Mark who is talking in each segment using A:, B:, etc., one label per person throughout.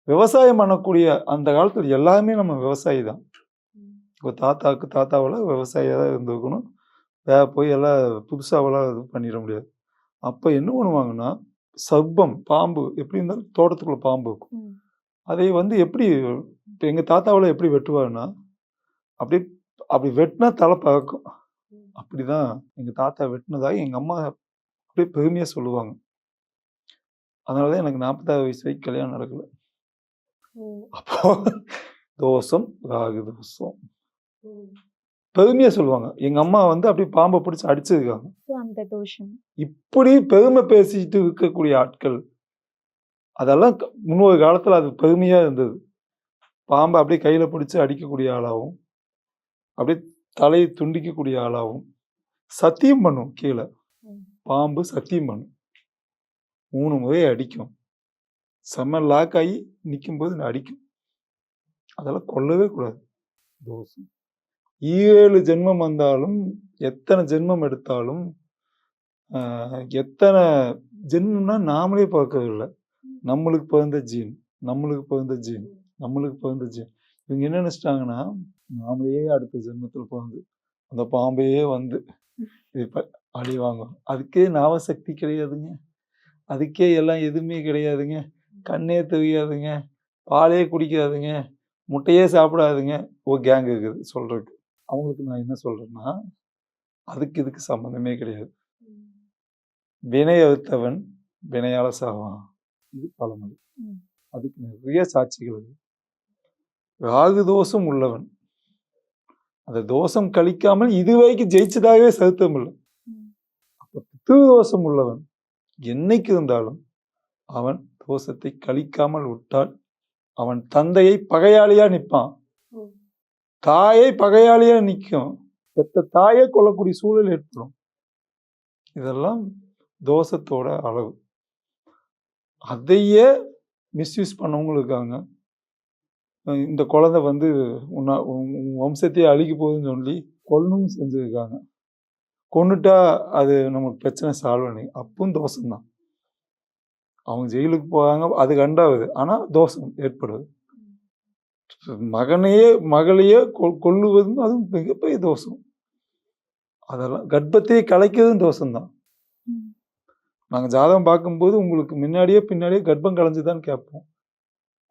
A: விவசாயம் பண்ணக்கூடிய அந்த காலத்துல எல்லாமே நம்ம விவசாயி தான். இப்போ தாத்தாவால விவசாயியா தான் இருந்திருக்கணும். போய் எல்லாம் புதுசாவெல்லாம் இது பண்ணிட முடியாது. அப்ப என்ன பண்ணுவாங்கன்னா, சர்ப்பம், பாம்பு எப்படி இருந்தாலும் தோட்டத்துக்குள்ள பாம்பு இருக்கும். அதை வந்து எப்படி இப்ப எங்க தாத்தாவால எப்படி வெட்டுவாருன்னா, அப்படியே அப்படி வெட்டினா தலை பறக்கும். அப்படிதான் எங்க தாத்தா வெட்டினதாக எங்க அம்மா அப்படியே பெருமையா சொல்லுவாங்க. அதனால தான் எனக்கு 46 வயசு வரைக்கும் கல்யாணம் நடக்கல. அப்போ தோஷம், ராகு தோஷம். பெருமையா சொல்லுவாங்க. எங்க அம்மா வந்து அப்படியே பாம்பை பிடிச்சு அடிச்சிருக்காங்க.
B: அந்த தோஷம்.
A: இப்படி பெருமை பேசிட்டு இருக்கக்கூடிய ஆட்கள், அதெல்லாம் முன்னொரு காலத்துல அது பெருமையா இருந்தது. பாம்பை அப்படியே கையில பிடிச்சு அடிக்கக்கூடிய ஆளாகவும், அப்படியே தலையை துண்டிக்கக்கூடிய ஆளாகவும், சத்தியம் பண்ணும் கீழே. பாம்பு சத்தியம் பண்ணும். 3 முறை அடிக்கும். செம்ம லாக் ஆகி நிக்கும்போது அடிக்கும். அதெல்லாம் கொல்லவே கூடாது. தோஷம். 7 ஜென்மம் வந்தாலும், எத்தனை ஜென்மம் எடுத்தாலும், எத்தனை ஜென்மம்னா நாமளே பார்க்கறதில்ல. நம்மளுக்கு பிறந்த ஜீன், நம்மளுக்கு பிறந்த ஜீன், நம்மளுக்கு பிறந்த ஜீன். இவங்க என்ன நினைச்சிட்டாங்கன்னா, நாமளே அடுத்த ஜென்மத்துல பிறந்து அந்த பாம்பையே வந்து இப்ப அடி வாங்கும். அதுக்கே ஞாபகசக்தி கிடையாதுங்க. அதுக்கே எல்லாம் எதுவுமே கிடையாதுங்க. கண்ணே தெரியாதுங்க. பாலே குடிக்காதுங்க. முட்டையே சாப்பிடாதுங்க. ஒரு கேங் இருக்குது சொல்றதுக்கு. அவங்களுக்கு நான் என்ன சொல்றேன்னா, அதுக்கு இதுக்கு சம்மந்தமே கிடையாது. வினை அறுத்தவன் வினையால சாவான். இது பழமொழி. அதுக்கு நிறைய சாட்சிகள் இருக்கு. ராகு தோஷம் உள்ளவன் அந்த தோஷம் கழிக்காமல் இதுவரைக்கும் ஜெயிச்சதாகவே சரித்திரம் இல்லை. அப்ப பித்ரு தோஷம் உள்ளவன் என்னைக்கு இருந்தாலும் அவன் தோஷத்தை கழிக்காமல் விட்டால் அவன் தந்தையை பகையாளியா நிற்பான், தாயை பகையாளியா நிற்கும், பெத்த தாயை கொல்லக்கூடிய சூழல் ஏற்படும். இதெல்லாம் தோஷத்தோட அளவு. அதையே மிஸ்யூஸ் பண்ணவங்களும் இருக்காங்க. இந்த குழந்தை வந்து வம்சத்தையே அழிக்க போகுதுன்னு சொல்லி கொல்லணும் செஞ்சுருக்காங்க. கொன்னுட்டா அது நமக்கு பிரச்சனை சால்வ் பண்ணி அப்பவும் தோஷம்தான். அவங்க ஜெயிலுக்கு போகிறாங்க, அது கண்டாவது. ஆனால் தோஷம் ஏற்படுது. மகளையே கொல்லுவதும் அதுவும் மிகப்பெரிய தோஷம். அதெல்லாம் கர்ப்பத்தையே கலைக்கிறதும் தோஷம்தான். நாங்கள் ஜாதகம் பார்க்கும்போது உங்களுக்கு முன்னாடியே பின்னாடியே கர்ப்பம் கலைஞ்சுதான் கேட்போம்.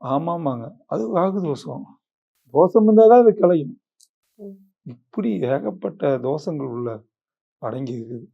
A: ஆமாமாங்க, அது ராகு தோஷம். தோஷம் இருந்தால் தான் அது கலையும். இப்படி ஏகப்பட்ட தோஷங்கள் உள்ள அடங்கி இருக்குது.